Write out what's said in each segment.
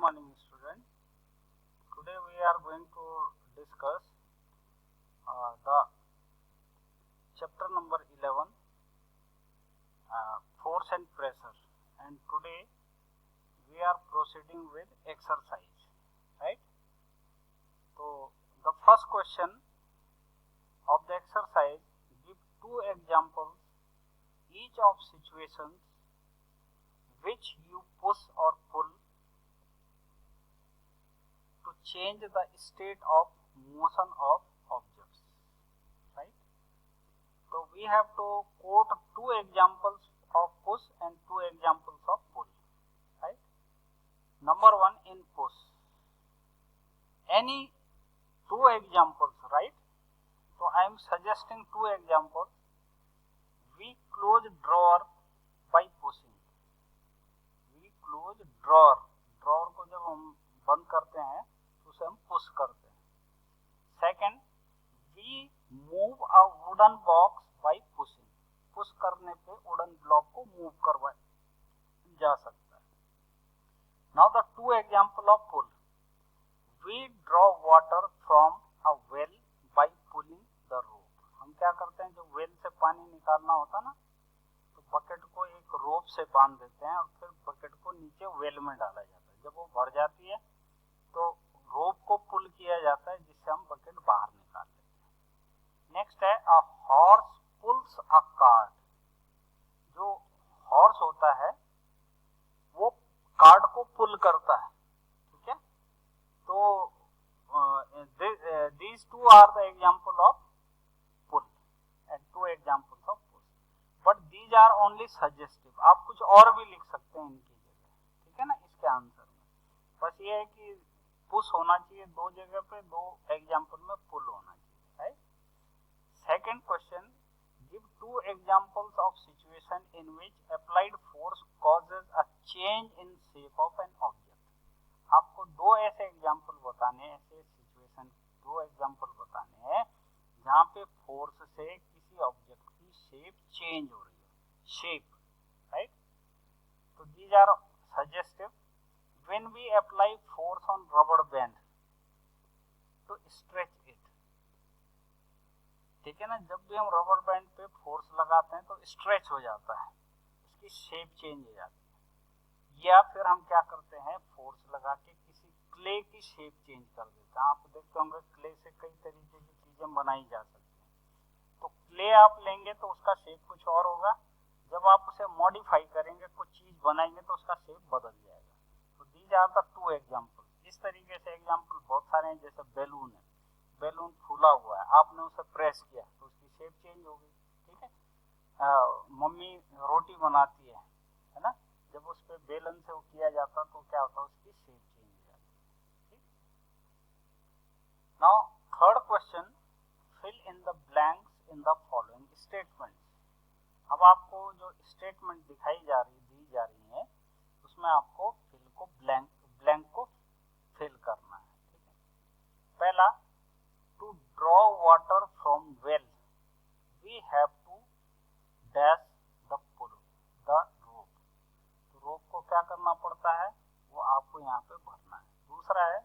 morning students. Today we are going to discuss the chapter number 11, force and pressure, and today we are proceeding with exercise, right? So the first question of the exercise, give two examples each of situations which you push or pull to change the state of motion of objects, right? So we have to quote two examples of push and two examples of pull, right? Number one, in push, any two examples, right? So I am suggesting two examples. We close drawer by pushing. We close drawer. Drawer को जब हम बंद करते हैं तो उसे हम push करते हैं. Second, we move a wooden box by pushing. Push करने पे वुडन ब्लॉक को मूव करवा जा सकता है. Now the two example of pull. We draw water from a well by pulling the rope. हम क्या करते हैं, जो वेल से पानी निकालना होता है ना, तो बकेट को एक रोप से बांध देते हैं और फिर बकेट को नीचे वेल में डाला जाता है. जब वो भर जाती है तो रोप को पुल किया जाता है, जिससे हम बकेट बाहर निकाल लेते हैं. नेक्स्ट है, a horse pools a cart. जो हॉर्स होता है वो कार्ट को पुल करता है, ठीक है. तो these two are the example of pull and two examples of push, but these are only suggestive. आप कुछ और भी लिख सकते हैं इनकी जगह, ठीक है ना, इसके आंसर में. बस ये है कि पुश होना चाहिए दो जगह पे, दो एग्जाम्पल में पुल होना चाहिए, right. Second question, give two examples of situation in which applied force causes a change in shape of an object. आपको दो ऐसे एग्जाम्पल बताने हैं, ऐसे सिचुएशन दो एग्जाम्पल बताने हैं जहाँ पे फोर्स से किसी ऑब्जेक्ट की शेप चेंज हो रही है, शेप, राइट. तो these are suggestive. When we apply force on rubber band to stretch it, ठीक है ना, जब भी हम रबर बैंड पे फोर्स लगाते हैं तो स्ट्रेच हो जाता है, उसकी शेप चेंज हो जाती है. या फिर हम क्या करते हैं, फोर्स लगा के किसी क्ले की शेप चेंज कर देते हैं. आप देखते होंगे क्ले से कई तरीके की चीजें बनाई जा सकती हैं. तो क्ले आप लेंगे तो उसका शेप कुछ और होगा, जब आप उसे मॉडिफाई करेंगे, कुछ चीज बनाएंगे तो उसका शेप बदल जाएगा. These are the two examples. इस तरीके से एग्जाम्पल बहुत सारे हैं. जैसे बैलून है, बैलून फूला हुआ है, आपने उसे प्रेस किया तो उसकी शेप चेंज हो गई, ठीक है. मम्मी रोटी बनाती है ना, जब उस पर बेलन से वो किया जाता तो क्या होता है, उसकी शेप चेंज हो जाती है, ठीक. Now third question, fill in the blanks in the following statements. अब आपको जो स्टेटमेंट दी जा रही है उसमें आपको ब्लैंक को फिल करना है, ठीक है. पहला, to draw water from well we have to dash the pull the rope. तो रोप को क्या करना पड़ता है, वो आपको यहाँ पे भरना है. दूसरा है,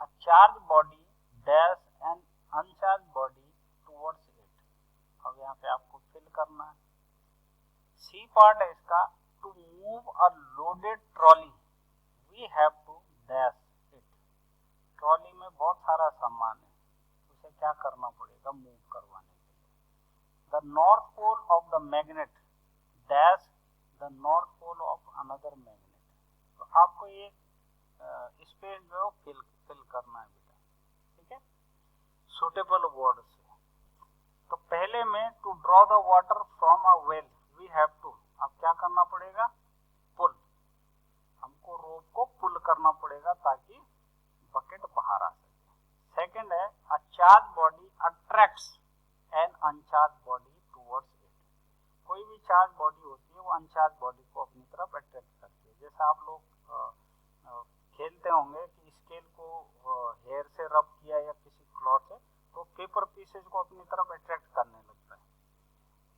a charge body dash an uncharged body towards it. अब यहाँ पे आपको फिल करना है. सी पार्ट है इसका, to move a loaded trolley we have to dash it. Trolley में बहुत सारा सामान है, उसे क्या करना पड़ेगा, मूव करवाने के लिए. The north pole of the magnet dash the north pole of another magnet. तो आपको ये स्पेस जो है फिल करना है बेटा, ठीक है, सुटेबल वर्ड से. तो पहले में, to draw the water from a well we have to, अब क्या करना पड़ेगा, पुल. हमको रोप को पुल करना पड़ेगा ताकि बकेट बाहर आ सके. सेकंड है, a charge body attracts an uncharged body towards it. कोई भी चार्ज बॉडी होती है वो अनचार्ज बॉडी को अपनी तरफ अट्रैक्ट करती है. जैसे आप लोग खेलते होंगे कि स्केल को हेयर से रब किया या किसी क्लॉथ से, तो पेपर पीसेज को अपनी तरफ अट्रैक्ट करने लगता है.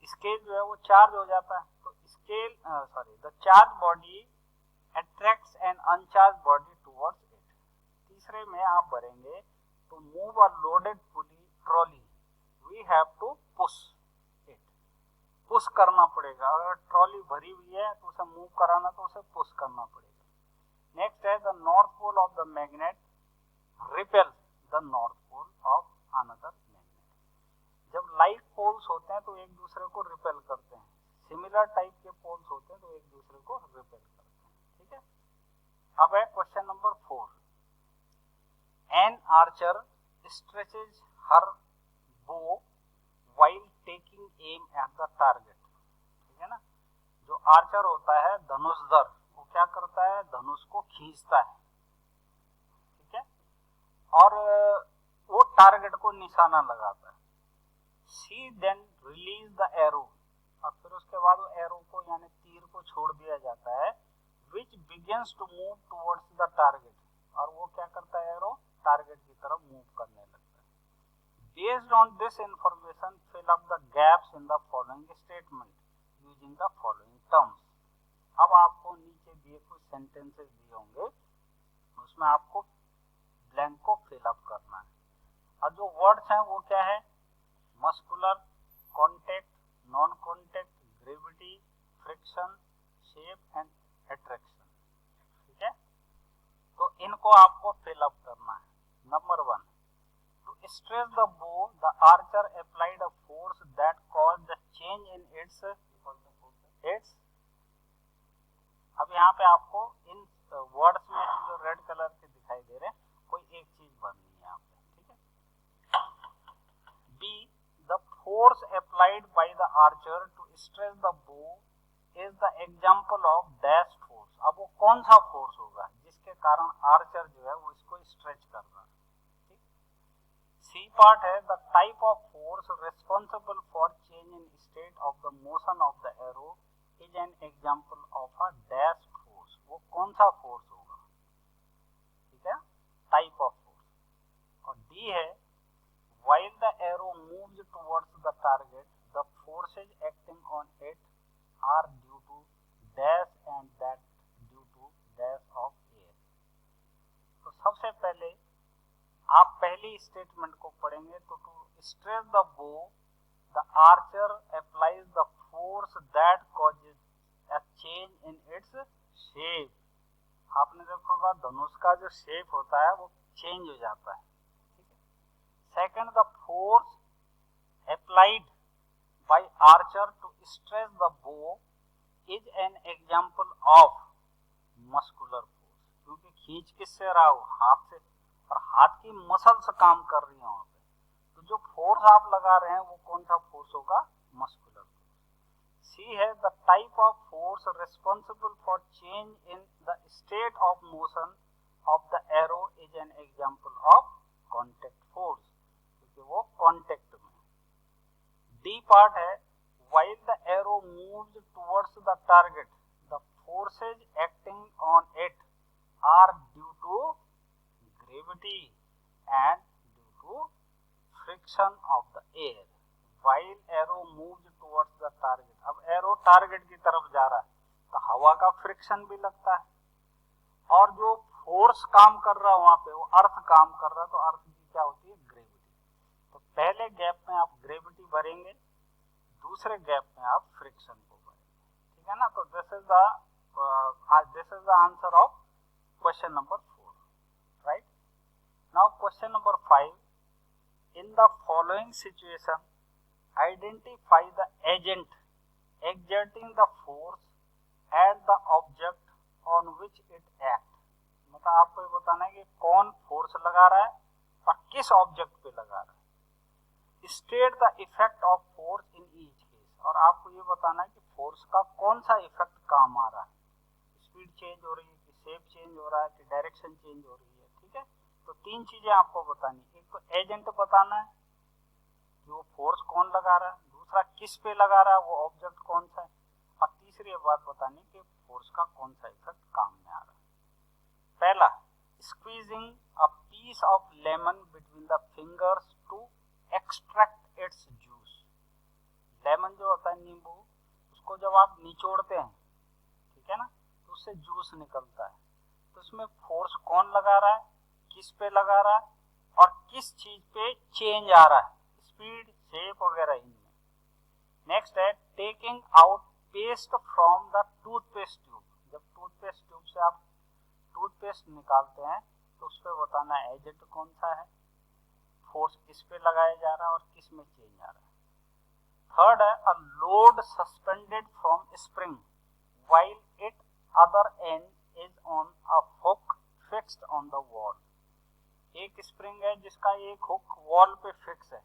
स्केल जो है वो चार्ज हो जाता है. तो the charge body attracts an uncharged body towards तीसरे में आप भरेंगे तो move a loaded pulley trolley we have to push it, push करना पड़ेगा। अगर ट्रॉली भरी हुई है तो उसे मूव कराना तो उसे पुश करना पड़ेगा। नेक्स्ट है the north pole of the magnet repel the north pole of another magnet. जब लाइक पोल्स होते हैं तो एक दूसरे को रिपेल करते हैं, सिमिलर टाइप के पोल्स होते हैं तो एक दूसरे को रिपेल करते हैं। ठीक है, अब है question number 4। An archer stretches her bow while taking aim at the target। ठीक है ना, जो आर्चर होता है धनुषधर वो क्या करता है, धनुष को खींचता है। ठीक है, और वो टारगेट को निशाना लगाता है। सी देन रिलीज द एरो, और फिर उसके बाद वो एरो को यानी तीर को छोड़ दिया जाता है। Which begins to move towards the target, और वो क्या करता है, एरो टारगेट की तरफ मूव करने लगता है। Based on this information, fill up the gaps in the following statement using the following terms। अब आपको नीचे दिए कुछ सेंटेंसेस दिए होंगे, उसमें आपको ब्लैंक को फिल अप करना है। और जो वर्ड्स हैं वो क्या है, muscular, contact, non contact, gravity, friction, shape and attraction. ठीक है, तो इनको आपको फिल अप करना है। Number 1, to stress the bow, the archer applied a force that caused the change in its। अब यहाँ पे आपको इन वर्ड्स में जो रेड कलर के दिखाई दे रहे हैं कोई एक चीज भरनी है यहाँ पे। ठीक है, B the force applied by the archer to stress the bow is the example of dash force. अब वो कौन सा फोर्स होगा जिसके कारण आर्चर जो है वो इसको स्ट्रेच कर रहा है। सी पार्ट है the type of force responsible for change in state of the motion of the arrow is an example of a dash force. वो कौन सा फोर्स होगा, ठीक है, टाइप ऑफ फोर्स। और डी है while the arrow moves towards the target the forces acting on it are due to dash and that due to dash of air. तो सबसे पहले आप पहली स्टेटमेंट को पढ़ेंगे तो टू स्ट्रेस द बो the Archer applies the force that causes a change in its shape. आपने देखा होगा धनुष का जो शेप होता है वो चेंज हो जाता है। ठीक है, second the force applied by archer to stress the bow is an example of muscular force, क्योंकि खींच किससे रहा हो, हाथ से, और हाथ की मसल्स काम कर रही है वहां पे। तो जो फोर्स आप लगा रहे हैं वो कौन सा फोर्स होगा, मस्कुलर फोर्स। सी है the type of force responsible for change in the state of motion of the arrow is an example of contact force, क्योंकि वो कॉन्टेक्ट में। डी पार्ट है while the arrow moves towards the target the forces acting on it are due to gravity and due to friction of the air while arrow moves towards the target। अब arrow target की तरफ जा रहा है तो हवा का friction भी लगता है, और जो फोर्स काम कर रहा है वहां पे वो अर्थ काम कर रहा है, तो अर्थ की क्या होती है, ग्रेविटी। तो पहले गैप में आप ग्रेविटी भरेंगे, दूसरे गैप में आप फ्रिक्शन को भरेंगे। ठीक है ना, तो this is the answer of question number 4, right. Now question number 5, in the following situation identify the agent exerting the force at the object on which it acts। मतलब आपको ये बताना है कि कौन फोर्स लगा रहा है और किस ऑब्जेक्ट पे लगा रहा है। State the effect of force in each case, और आपको ये बताना है कि फोर्स का कौन सा इफेक्ट काम आ रहा है, स्पीड चेंज हो रही है कि शेप चेंज हो रहा है कि डायरेक्शन चेंज हो रही है। ठीक है, तो तीन चीजें आपको बतानी, एक तो एजेंट बताना है कि वो फोर्स कौन लगा रहा है, दूसरा किस पे लगा रहा है, वो ऑब्जेक्ट कौन सा है, और तीसरी बात बतानी कि फोर्स का कौन सा इफेक्ट काम में आ रहा है। पहला, squeezing a piece of lemon between the fingers to extract its juice. Lemon जो होता है नींबू, उसको जब आप निचोड़ते हैं, ठीक है ना, तो उससे जूस निकलता है। तो इसमें फोर्स कौन लगा रहा है, किस पे लगा रहा है और किस चीज पे चेंज आ रहा है, स्पीड, शेप वगैरह इनमें। नेक्स्ट है taking out paste from the toothpaste tube. जब टूथपेस्ट ट्यूब से आप टूथपेस्ट निकालते हैं तो उस पर बताना है एजेंट कौन सा है, फोर्स किस पे लगाया जा रहा है और किस में चेंज आ रहा है। थर्ड है a load suspended from spring while it other and is on a hook fixed on the wall. एक स्प्रिंग है जिसका एक हुक वॉल पे फिक्स है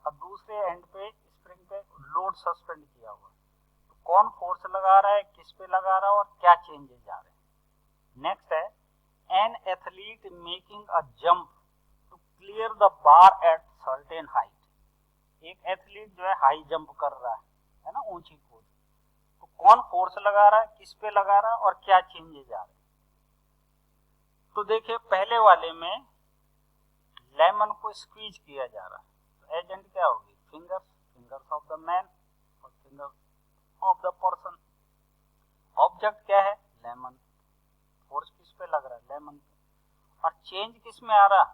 और दूसरे एंड पे स्प्रिंग पे लोड सस्पेंड किया हुआ है, तो कौन फोर्स लगा रहा है, किस पे लगा रहा है और क्या चेंजेस आ रहे हैं। नेक्स्ट है an athlete making a jump to clear the bar at certain height. एक एथलीट जो है हाई जंप कर रहा है ना, ऊंची कूद, तो कौन फोर्स लगा रहा है, किस पे लगा रहा है और क्या चेंजेस आ रहे हैं। तो देखिए पहले वाले में लेमन को स्क्वीज किया जा रहा है, तो एजेंट क्या होगी, फिंगर्स ऑफ द मैन और fingers of the person. Object क्या है, लेमन, फोर्स किस पे लग रहा है, लेमन पे, और चेंज किस में आ रहा,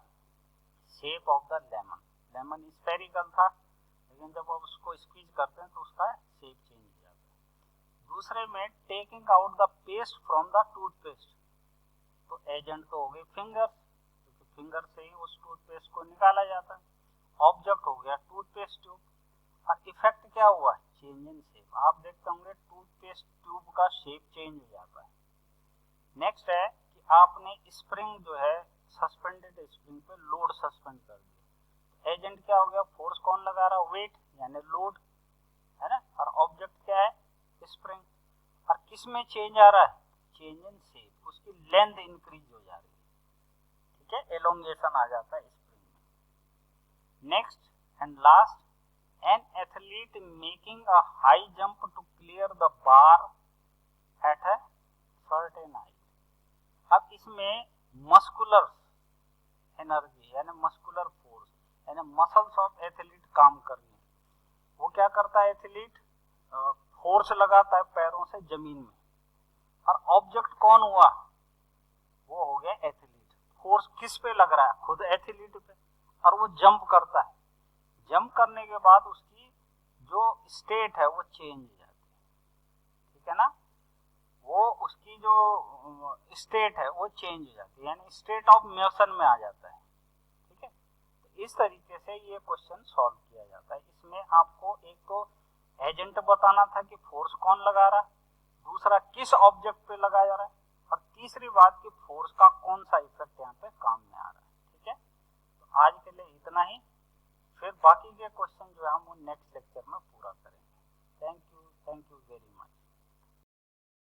shape of the lemon. Lemon spherical था लेकिन जब आप उसको स्क्वीज करते हैं तो उसका शेप चेंज हो जाता है। दूसरे में taking out the paste from the toothpaste, तो एजेंट तो हो गए फिंगर, क्योंकि फिंगर से ही उस टूथपेस्ट को निकाला जाता है। ऑब्जेक्ट हो गया टूथपेस्ट ट्यूब, और इफेक्ट क्या हुआ, चेंज इन शेप। आप देखते होंगे टूथपेस्ट ट्यूब का शेप चेंज हो जाता है। नेक्स्ट है कि आपने स्प्रिंग जो है सस्पेंडेड स्प्रिंग पे लोड सस्पेंड कर दिया, एजेंट क्या हो गया, फोर्स कौन लगा रहा है, वेट यानी लोड, है ना, और ऑब्जेक्ट क्या है, स्प्रिंग, और किस में चेंज आ रहा है, चेंज इन शेप, उसकी लेंथ इंक्रीज हो जा रही है, ठीक है, एलोंगेशन आ जाता है स्प्रिंग में। Next and last an athlete making a high jump to clear the bar at a certain height. अब इसमें मस्कुलर एनर्जी यानी मस्कुलर फोर्स यानी मसल्स ऑफ एथलीट काम कर रही है। वो क्या करता है, एथलीट फोर्स लगाता है पैरों से जमीन में, और ऑब्जेक्ट कौन हुआ, वो हो गया एथलीट। फोर्स किस पे लग रहा है, खुद एथलीट पे, और वो जंप करता है। जंप करने के बाद उसकी जो स्टेट है वो चेंज हो जाती है, ठीक है ना, वो उसकी जो स्टेट है वो चेंज हो जाती है, यानी स्टेट ऑफ मोशन में आ जाता है, ठीक है। तो इस तरीके से ये क्वेश्चन सॉल्व किया जाता है। इसमें आपको एक तो एजेंट बताना था कि फोर्स कौन लगा रहा है, दूसरा किस ऑब्जेक्ट पे लगाया जा रहा है, और तीसरी बात कि फोर्स का कौन सा इफेक्ट यहाँ पे काम में आ रहा है, ठीक है। तो आज के लिए इतना ही, फिर बाकी के क्वेश्चन जो है हम नेक्स्ट लेक्चर में पूरा करेंगे। Thank you very much.